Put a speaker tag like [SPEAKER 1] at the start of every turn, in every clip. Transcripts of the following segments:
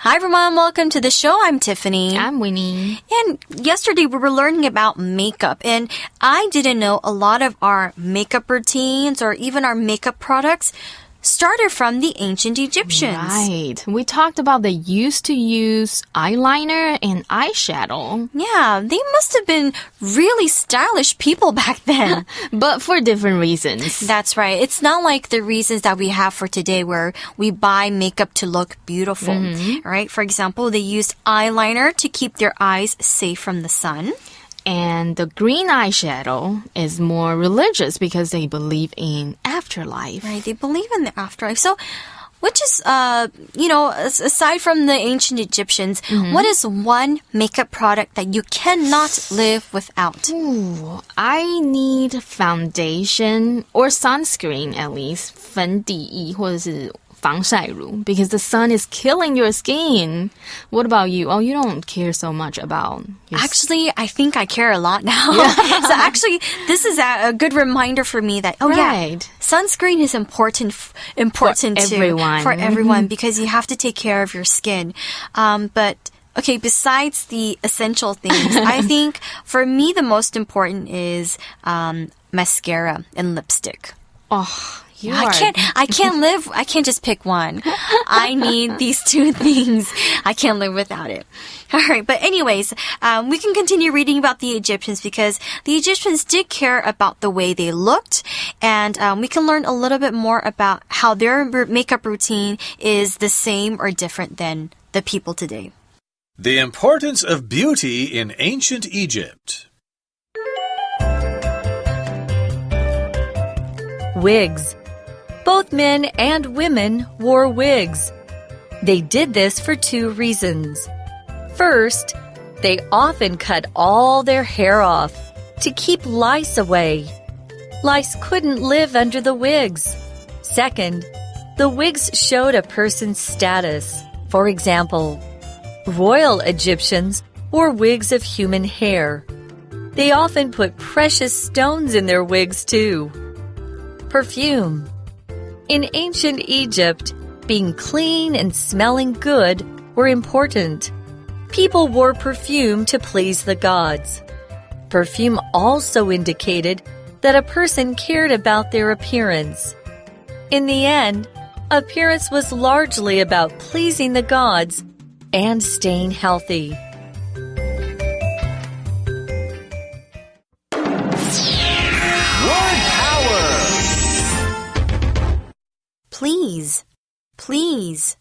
[SPEAKER 1] Hi everyone, welcome to the show. I'm Tiffany.
[SPEAKER 2] I'm Winnie.
[SPEAKER 1] And yesterday we were learning about makeup, and I didn't know a lot of our makeup routines or even our makeup products started from the ancient Egyptians.
[SPEAKER 2] Right. We talked about they used to use eyeliner and eyeshadow.
[SPEAKER 1] Yeah, they must have been really stylish people back then.
[SPEAKER 2] But for different reasons.
[SPEAKER 1] That's right. It's not like the reasons that we have for today where we buy makeup to look beautiful, right? For example, they used eyeliner to keep their eyes safe from the sun.
[SPEAKER 2] And the green eyeshadow is more religious because they believe in afterlife.
[SPEAKER 1] Right, they believe in the afterlife. So, which is, aside from the ancient Egyptians, what is one makeup product that you cannot live without?
[SPEAKER 2] Ooh, I need foundation or sunscreen at least. 粉底液或者是防晒乳 because the sun is killing your skin. What about you? Oh, you don't care so much about your
[SPEAKER 1] Actually, I think I care a lot now.
[SPEAKER 2] Yeah.
[SPEAKER 1] So actually, this is a good reminder for me that, sunscreen is important for
[SPEAKER 2] everyone.
[SPEAKER 1] For everyone because you have to take care of your skin. But okay, besides the essential things, I think for me the most important is mascara and lipstick.
[SPEAKER 2] Oh,
[SPEAKER 1] I can't just pick one. I need these two things. I can't live without it. All right. But anyways, we can continue reading about the Egyptians because the Egyptians did care about the way they looked. And we can learn a little bit more about how their makeup routine is the same or different than the people today.
[SPEAKER 3] The importance of beauty in ancient Egypt.
[SPEAKER 4] Wigs. Both men and women wore wigs. They did this for two reasons. First, they often cut all their hair off to keep lice away. Lice couldn't live under the wigs. Second, the wigs showed a person's status. For example, royal Egyptians wore wigs of human hair. They often put precious stones in their wigs too. Perfume. In ancient Egypt, being clean and smelling good were important. People wore perfume to please the gods. Perfume also indicated that a person cared about their appearance. In the end, appearance was largely about pleasing the gods and staying healthy.
[SPEAKER 1] Please, please,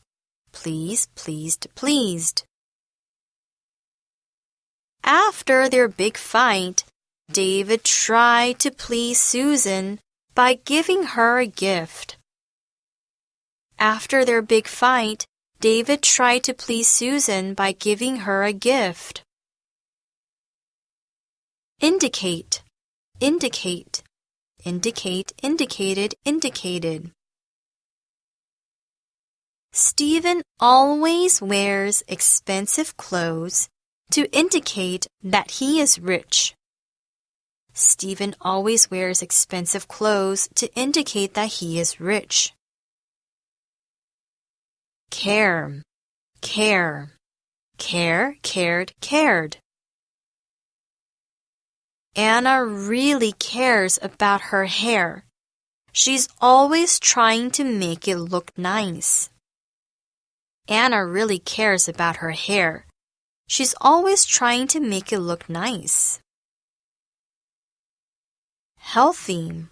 [SPEAKER 1] please, pleased, pleased. After their big fight, David tried to please Susan by giving her a gift. After their big fight, David tried to please Susan by giving her a gift. Indicate, indicate, indicate, indicated, indicated. Stephen always wears expensive clothes to indicate that he is rich. Stephen always wears expensive clothes to indicate that he is rich. Care, care, care, cared, cared. Anna really cares about her hair. She's always trying to make it look nice. Anna really cares about her hair. She's always trying to make it look nice. Healthy,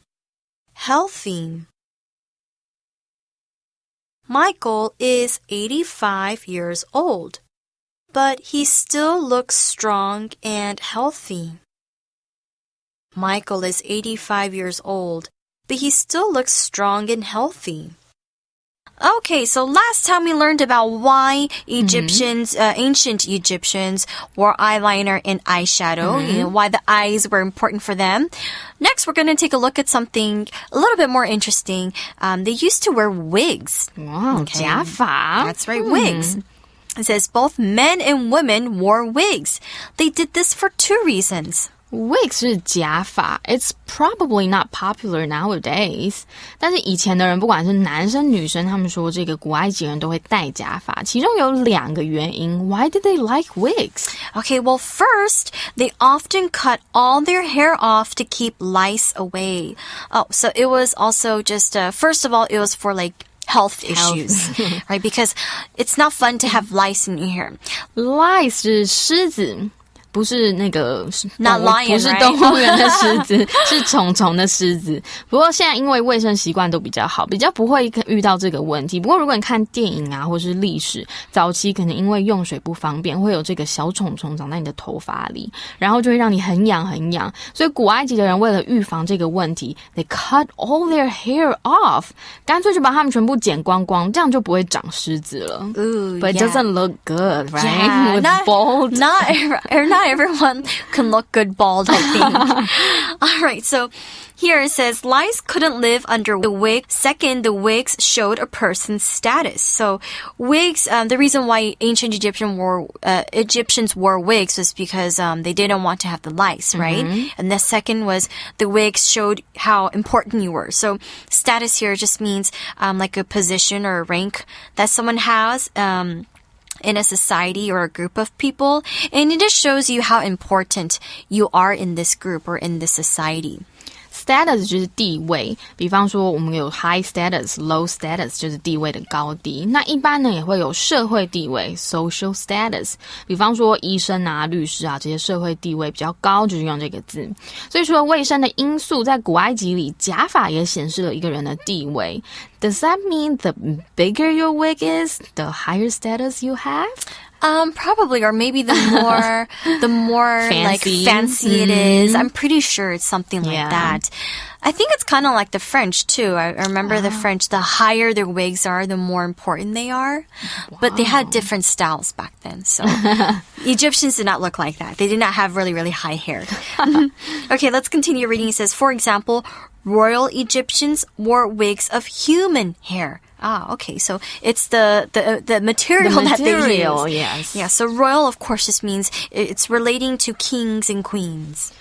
[SPEAKER 1] healthy. Michael is 85 years old, but he still looks strong and healthy. Michael is 85 years old, but he still looks strong and healthy. Okay, so last time we learned about why ancient Egyptians wore eyeliner and eyeshadow, why the eyes were important for them. Next, we're going to take a look at something a little bit more interesting. They used to wear wigs.
[SPEAKER 2] Wow, 假发.
[SPEAKER 1] That's right, wigs. It says both men and women wore wigs. They did this for two reasons.
[SPEAKER 2] Wig 是假发 It's probably not popular nowadays 但是以前的人不管是男生女生他们说这个古埃及人都会戴假发其中有2个原因 Why did they like wigs?
[SPEAKER 1] Okay, well first, they often cut all their hair off to keep lice away. Oh, so it was also just, first of all, it was for like health issues, right? Because it's not fun to have lice in your hair.
[SPEAKER 2] Lice 是虱子不是那个
[SPEAKER 1] Not lion,
[SPEAKER 2] 不是动物园的狮子是虫虫的狮子不过现在因为卫生习惯都比较好比较不会遇到这个问题不过如果你看电影啊或是历史早期可能因为用水不方便会有这个小虫虫长在你的头发里然后就会让你很痒很痒所以古埃及的人为了预防这个问题 They cut all their hair off 干脆就把它们全部剪光光这样就不会长狮子了
[SPEAKER 1] Ooh,
[SPEAKER 2] But it doesn't look good, right?
[SPEAKER 1] Yeah,
[SPEAKER 2] With bald
[SPEAKER 1] not everyone can look good bald, I think. All right, so here it says, lice couldn't live under the wig. Second, the wigs showed a person's status. So wigs, the reason why ancient Egyptians wore wigs was because they didn't want to have the lice, right? Mm-hmm. And the second was the wigs showed how important you were. So status here just means like a position or a rank that someone has. In a society or a group of people, and it just shows you how important you are in this group or in this society.
[SPEAKER 2] Status 就是地位比方说我们有 high status, low status 就是地位的高低那一般呢也会有社会地位 social status 比方说医生啊律师啊这些社会地位比较高就是用这个字所以除了卫生的因素在古埃及里假发也显示了一个人的地位 Does that mean the bigger your wig is, the higher status you have?
[SPEAKER 1] Probably, or maybe the more fancy it is. I'm pretty sure it's something like that. I think it's kind of like the French too. I remember the French, the higher their wigs are, the more important they are. Wow. But they had different styles back then. So Egyptians did not look like that. They did not have really, really high hair. Okay, let's continue reading. It says, for example, royal Egyptians wore wigs of human hair. Ah, okay. So it's the material that they use.
[SPEAKER 2] Yes.
[SPEAKER 1] Yeah, so royal, of course, just means it's relating to kings and queens.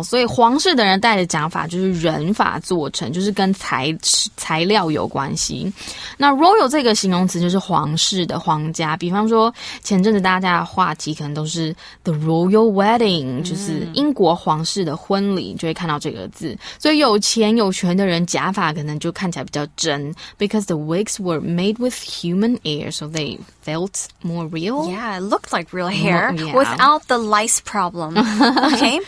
[SPEAKER 2] 所以皇室的人戴的假发就是人发做成就是跟材料有关系那 royal 这个形容词就是皇室的皇家比方说前阵子大家的话题可能都是 the royal wedding 就是英国皇室的婚礼就会看到这个字所以有钱有权的人假发可能就看起来比较真 because the wigs were made with human hair so they felt more real
[SPEAKER 1] Yeah, it looked like real hair without the lice problem okay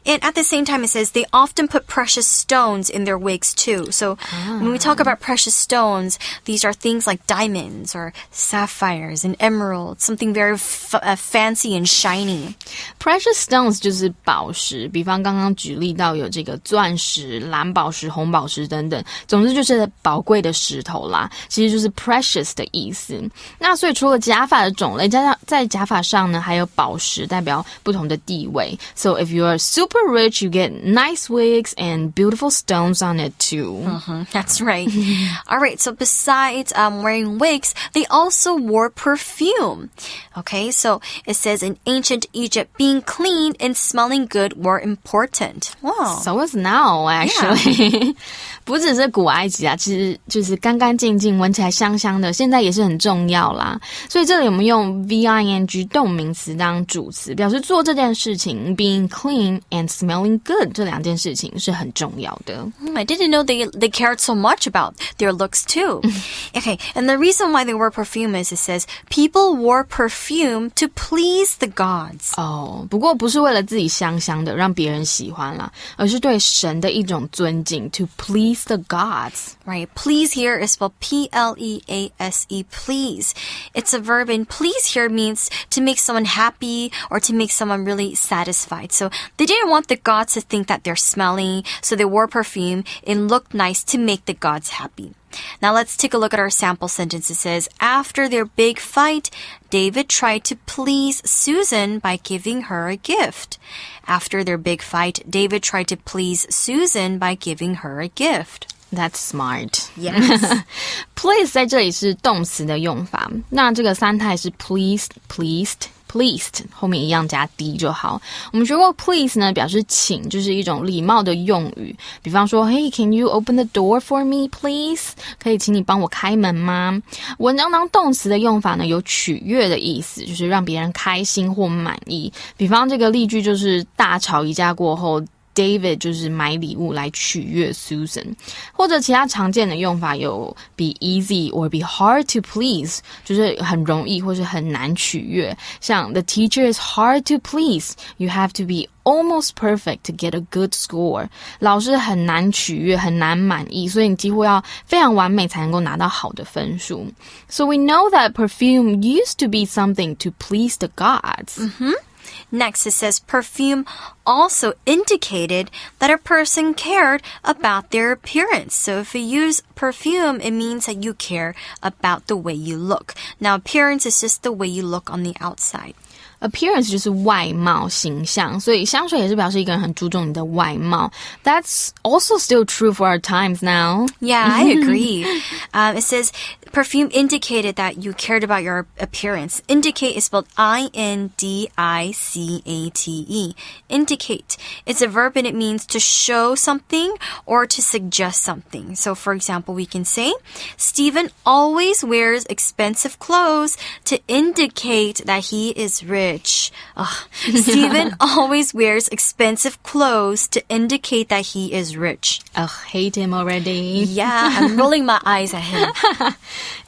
[SPEAKER 1] and at the same time, it says they often put precious stones in their wigs too. So when we talk about precious stones, these are things like diamonds or sapphires and emeralds, something very fancy and shiny.
[SPEAKER 2] Precious stones 就是宝石，比方刚刚举例到有这个钻石、蓝宝石、红宝石等等，总之就是宝贵的石头啦。其实就是 precious 的意思。那所以除了假发的种类，加上在假发上呢，还有宝石代表不同的地位。So if you are super rich, you get nice wigs and beautiful stones on it too.
[SPEAKER 1] That's right. All right, so besides wearing wigs, they also wore perfume. Okay, so it says in ancient Egypt, being clean and smelling good were important. Wow.
[SPEAKER 2] So is now, actually. 不只是古埃及啊，其实就是干干净净，闻起来香香的，现在也是很重要啦。所以这里我们用 VING 动名词当主词，表示做这件事情 being clean and smelling good 这两件事情是很重要的。
[SPEAKER 1] I didn't know they cared so much about their looks too. Okay, and the reason why they wore perfume is it says people wore perfume to please the gods.
[SPEAKER 2] 不过不是为了自己香香的让别人喜欢啦，而是对神的一种尊敬 to please the gods.
[SPEAKER 1] Right, please here is spelled P-L-E-A-S-E, please. It's a verb and please here means to make someone happy or to make someone really satisfied. So they didn't want the gods to think that they're smelly, so they wore perfume and looked nice to make the gods happy. Now let's take a look at our sample sentence. It says, after their big fight, David tried to please Susan by giving her a gift. After their big fight, David tried to please Susan by giving her a gift.
[SPEAKER 2] That's smart.
[SPEAKER 1] Yes.
[SPEAKER 2] Please 在这里是动词的用法，那这个三态是 pleased, pleased, pleased 后面一样加 d 就好。我们学过 please 呢，表示请，就是一种礼貌的用语。比方说 Hey, can you open the door for me, please? 可以请你帮我开门吗？文章当动词的用法呢，有取悦的意思，就是让别人开心或满意。比方这个例句就是大吵一架过后David 就是买礼物来取悦 Susan， 或者其他常见的用法有 be easy or be hard to please， 就是很容易或是很难取悦。像 The teacher is hard to please, you have to be almost perfect to get a good score。 老师很难取悦，很难满意，所以你几乎要非常完美才能够拿到好的分数。So we know that perfume used to be something to please the gods.
[SPEAKER 1] Next, it says perfume also indicated that a person cared about their appearance. So if you use perfume, it means that you care about the way you look. Now, appearance is just the way you look on the outside.Appearance
[SPEAKER 2] 就是外貌形象，所以香水也是表示一个人很注重你的外貌。That's also still true for our times now.
[SPEAKER 1] Yeah, I agree. It says perfume indicated that you cared about your appearance. Indicate is spelled I-N-D-I-C-A-T-E. Indicate. It's a verb and it means to show something or to suggest something. So for example, we can say, Stephen always wears expensive clothes to indicate that he is rich. Stephen always wears expensive clothes to indicate that he is rich.
[SPEAKER 2] Hate him already.
[SPEAKER 1] Yeah, I'm rolling my eyes at him.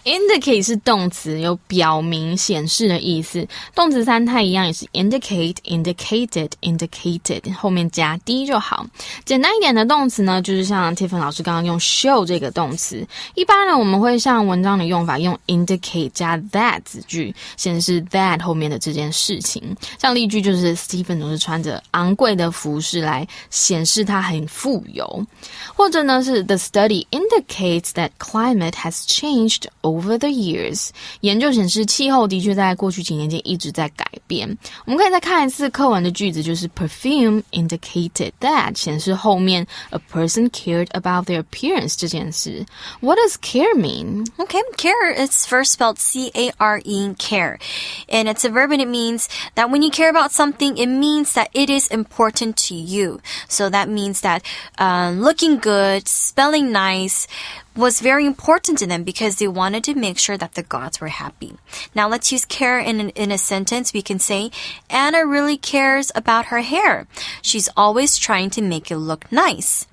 [SPEAKER 2] Indicate 是动词，有表明、显示的意思。动词三态一样，也是 indicate, indicated, indicated， 后面加 d 就好。简单一点的动词呢，就是像 Tiffany 老师刚刚用 show 这个动词。一般呢，我们会像文章的用法，用 indicate 加 that 子句，显示 that 后面的这件事情。像例句就是 Stephen 总是穿着昂贵的服饰来显示他很富有。或者呢是 The study indicates that climate has changed over the years. 研究显示气候的确在过去几年间一直在改变。我们可以再看一次课文的句子，就是 Perfume indicated that 显示后面 a person cared about their appearance 这件事。What does care mean?
[SPEAKER 1] Okay, care is first spelled C-A-R-E, care. And it's a verb and it means that when you care about something, it means that it is important to you. So that means that looking good, smelling nice was very important to them because they wanted to make sure that the gods were happy. Now let's use care in a sentence. We can say, Anna really cares about her hair. She's always trying to make it look nice.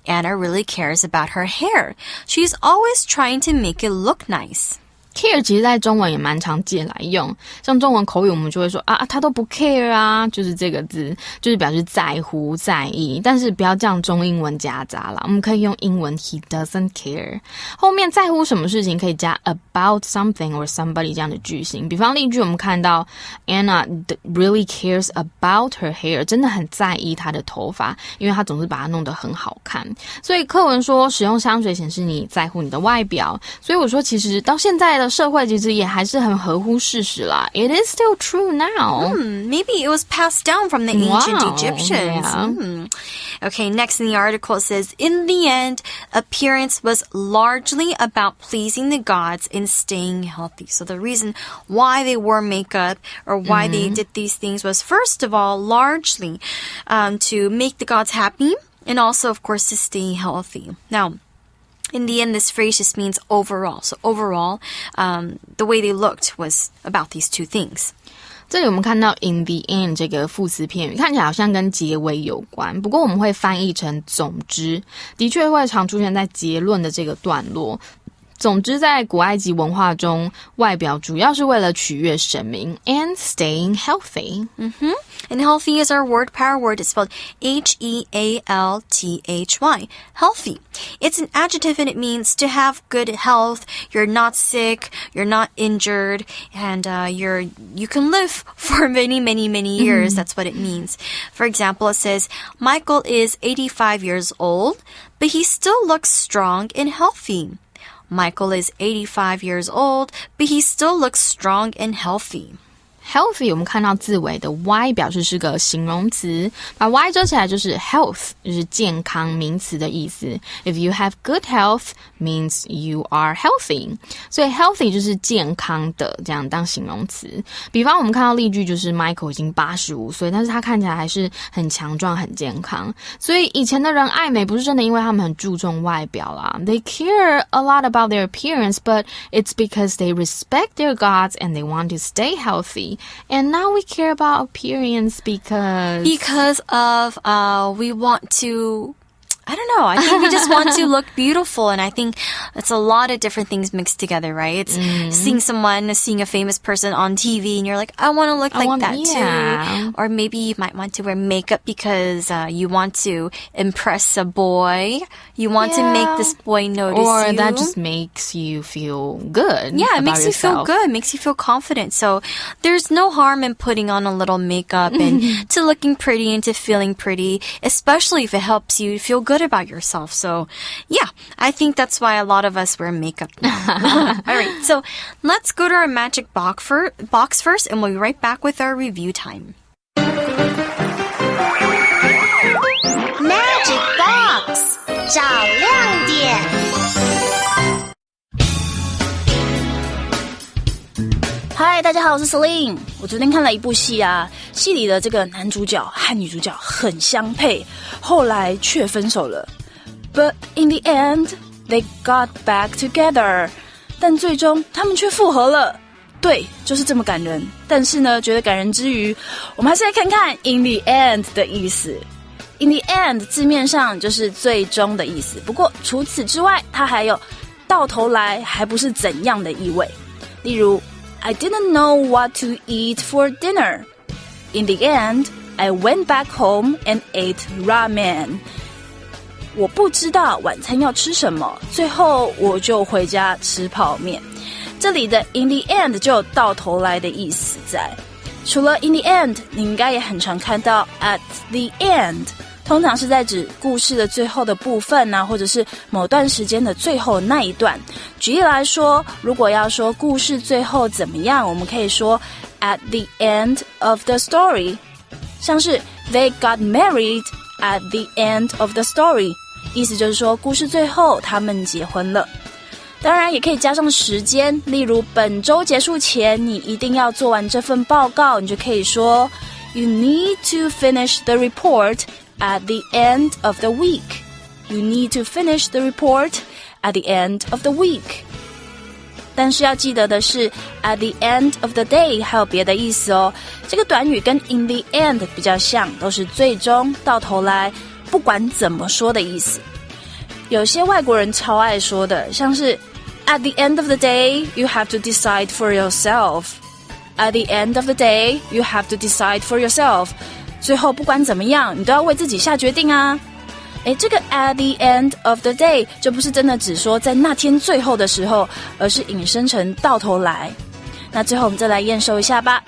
[SPEAKER 1] Anna really cares about her hair. She's always trying to make it look nice.
[SPEAKER 2] Care 其实在中文也蛮常借来用，像中文口语我们就会说他都不 care 啊，就是这个字，就是表示在乎在意，但是不要这样中英文夹杂啦，我们可以用英文 he doesn't care， 后面在乎什么事情可以加 about something or somebody 这样的句型。比方例句我们看到 Anna really cares about her hair， 真的很在意她的头发，因为她总是把它弄得很好看。所以课文说使用香水显示你在乎你的外表，所以我说其实到现在的社会其实也还是很合乎事实啦。It is still true now.
[SPEAKER 1] Maybe it was passed down from the ancient Egyptians.
[SPEAKER 2] Yeah.
[SPEAKER 1] Okay, next in the article it says, in the end, appearance was largely about pleasing the gods and staying healthy. So the reason why they wore makeup or why they did these things was, first of all, largely to make the gods happy and also, of course, to stay healthy. Now, in the end, this phrase just means overall. So overall, the way they looked was about these two things.
[SPEAKER 2] 这里我们看到 in the end 这个副词片语看起来好像跟结尾有关，不过我们会翻译成总之，的确会常出现在结论的这个段落。总之在古埃及文化中，外表主要是为了取悦神明 and staying healthy.
[SPEAKER 1] And healthy is our word power word. It's spelled H-E-A-L-T-H-Y. Healthy. It's an adjective and it means to have good health. You're not sick. You're not injured. And you can live for many, many, many years. That's what it means. For example, it says, Michael is 85 years old, but he still looks strong and healthy. Michael is 85 years old, but he still looks strong and healthy.
[SPEAKER 2] Healthy 我们看到字尾的 Y 表示是个形容词，把 Y 遮起来就是 health 就是健康名词的意思。If you have good health means you are healthy， 所以 healthy 就是健康的，这样当形容词。比方我们看到例句就是 Michael 已经85岁，但是他看起来还是很强壮很健康。所以以前的人爱美不是真的因为他们很注重外表啦， They care a lot about their appearance, but it's because they respect their gods and they want to stay healthy.And now we care about appearance because
[SPEAKER 1] of we want to, I don't know, I think we just want to look beautiful, and I think it's a lot of different things mixed together, right? It's seeing a famous person on TV and you're like, I want to look like that too. Or maybe you might want to wear makeup because you want to impress a boy. You want to make this boy notice you.
[SPEAKER 2] Or that just makes you feel good.
[SPEAKER 1] Yeah, it makes
[SPEAKER 2] yourself.
[SPEAKER 1] you feel good. It makes you feel confident. So there's no harm in putting on a little makeup and to looking pretty and to feeling pretty, especially if it helps you feel good about yourself. So yeah, I think that's why a lot of us wear makeup now. All right, so let's go to our magic box first, and we'll be right back with our review time.
[SPEAKER 5] Magic box 找亮点。
[SPEAKER 6] 嗨，大家好，我是 Celine。我昨天看了一部戏啊，戏里的这个男主角和女主角很相配，后来却分手了。But in the end, they got back together. 但最终他们却复合了。对，就是这么感人。但是呢，觉得感人之余，我们还是来看看 in the end 的意思。In the end 字面上就是最终的意思，不过除此之外，它还有到头来还不是怎样的意味。例如I didn't know what to eat for dinner. In the end, I went back home and ate ramen. 我不知道晚餐要吃什么，最后我就回家吃泡面。这里的 in the end 就有到头来的意思在。除了 in the end， 你应该也很常看到 at the end， 通常是在指故事的最后的部分啊，或者是某段时间的最后那一段。举例来说，如果要说故事最后怎么样，我们可以说 at the end of the story， 像是 they got married at the end of the story， 意思就是说故事最后他们结婚了。当然也可以加上时间，例如本周结束前你一定要做完这份报告，你就可以说 You need to finish the report at the end of the week. You need to finish the report at the end of the week. 但是要记得的是 at the end of the day 还有别的意思哦。这个短语跟 in the end 比较像，都是最终到头来不管怎么说的意思。有些外国人超爱说的，像是 At the end of the day, you have to decide for yourself. At the end of the day, you have to decide for yourself. 最后不管怎么样，你都要为自己下决定啊。这个 at the end of the day 就不是真的只说在那天最后的时候，而是引申成到头来。那最后我们再来验收一下吧。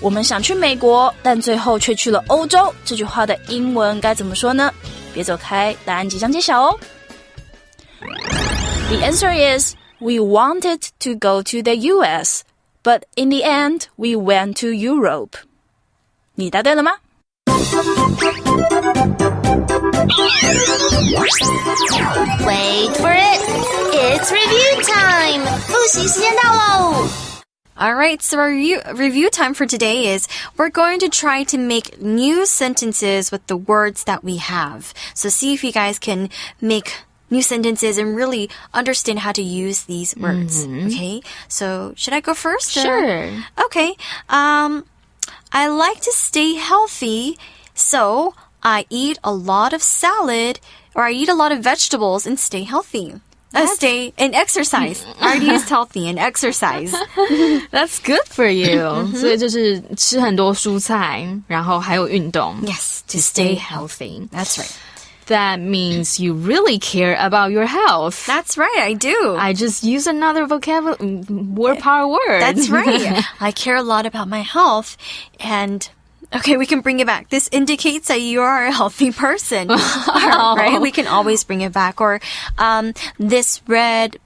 [SPEAKER 6] 我们想去美国，但最后却去了欧洲，这句话的英文该怎么说呢？别走开，答案即将揭晓哦。The answer is...We wanted to go to the US, but in the end, we went to Europe. 你答对了吗？
[SPEAKER 5] Wait for it. It's review time. 复习时间到喽。
[SPEAKER 1] Alright, so our review time for today is we're going to try to make new sentences with the words that we have. So see if you guys can make new sentences and really understand how to use these words. Okay, so should I go first?
[SPEAKER 2] Sure.
[SPEAKER 1] Okay. I like to stay healthy, so I eat a lot of salad, or I eat a lot of vegetables and stay healthy. Stay and exercise. I already used healthy and exercise.
[SPEAKER 2] That's good for you. 所以就是吃很多蔬菜，然后还有运动。
[SPEAKER 1] Yes,
[SPEAKER 2] to stay healthy.
[SPEAKER 1] That's right.
[SPEAKER 2] That means you really care about your health.
[SPEAKER 1] That's right, I do.
[SPEAKER 2] I just use another word power word.
[SPEAKER 1] That's right. I care a lot about my health. And, okay, we can bring it back. This indicates that you are a healthy person. Right? We can always bring it back. Or this red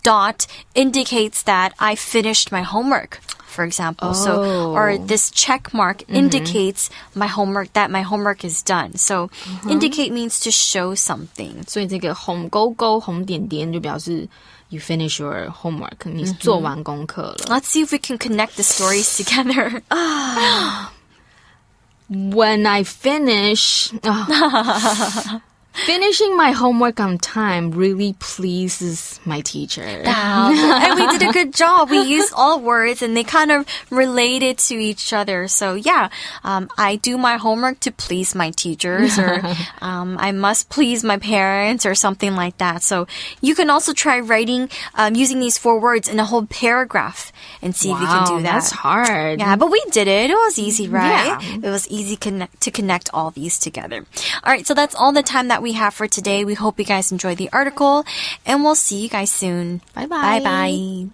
[SPEAKER 1] dot indicates that I finished my homework for example. So, or this check mark indicates my homework is done. So, indicate means to show something.
[SPEAKER 2] 所以这个红勾勾、红点点就表示 you finish your homework. 你做完功课了。
[SPEAKER 1] Let's see if we can connect the stories together.
[SPEAKER 2] When I finish... Finishing my homework on time really pleases my teacher.
[SPEAKER 1] And we did a good job. We used all words and they kind of related to each other. So yeah, I do my homework to please my teachers or I must please my parents or something like that. So you can also try writing using these 4 words in a whole paragraph and see if you can do that.
[SPEAKER 2] That's hard.
[SPEAKER 1] Yeah, but we did it. It was easy, right?
[SPEAKER 2] Yeah.
[SPEAKER 1] It was easy to connect all these together. All right, so that's all the time that we have for today. We hope you guys enjoyed the article, and we'll see you guys soon.
[SPEAKER 2] Bye-bye.
[SPEAKER 1] Bye-bye.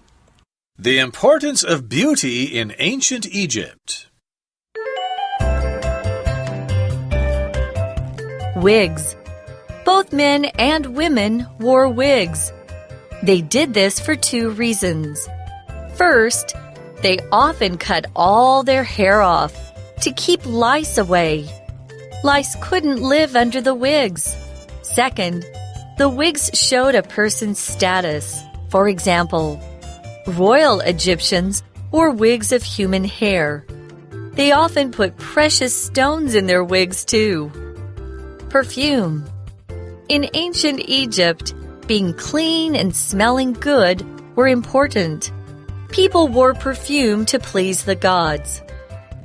[SPEAKER 3] The importance of beauty in ancient Egypt.
[SPEAKER 4] Wigs. Both men and women wore wigs. They did this for 2 reasons. First, they often cut all their hair off to keep lice away. Lice couldn't live under the wigs. Second, the wigs showed a person's status. For example, royal Egyptians wore wigs of human hair. They often put precious stones in their wigs too. Perfume. In ancient Egypt, being clean and smelling good were important. People wore perfume to please the gods.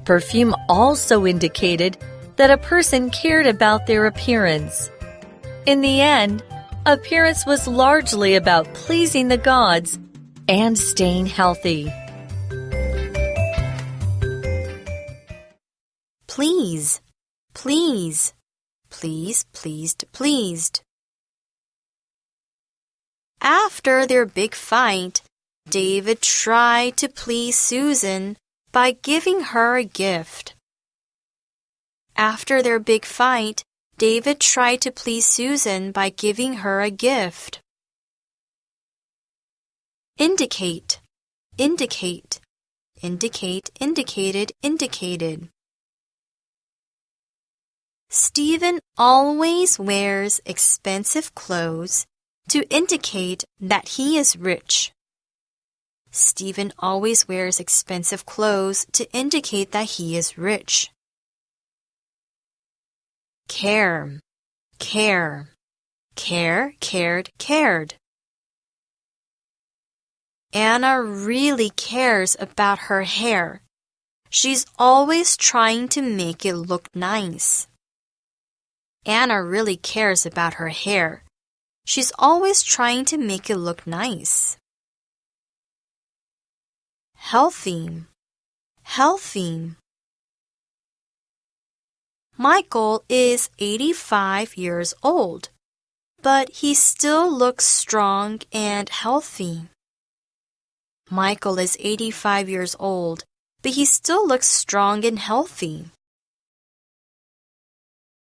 [SPEAKER 4] Perfume also indicated that a person cared about their appearance. In the end, appearance was largely about pleasing the gods and staying healthy.
[SPEAKER 1] Please, please, please, pleased, pleased. After their big fight, David tried to please Susan by giving her a gift. After their big fight, David tried to please Susan by giving her a gift. Indicate, indicate, indicate, indicated, indicated. Stephen always wears expensive clothes to indicate that he is rich. Stephen always wears expensive clothes to indicate that he is rich. Care, care, care, cared, cared. Anna really cares about her hair. She's always trying to make it look nice. Anna really cares about her hair. She's always trying to make it look nice. Healthy, healthy. Michael is 85 years old, but he still looks strong and healthy. Michael is 85 years old, but he still looks strong and healthy.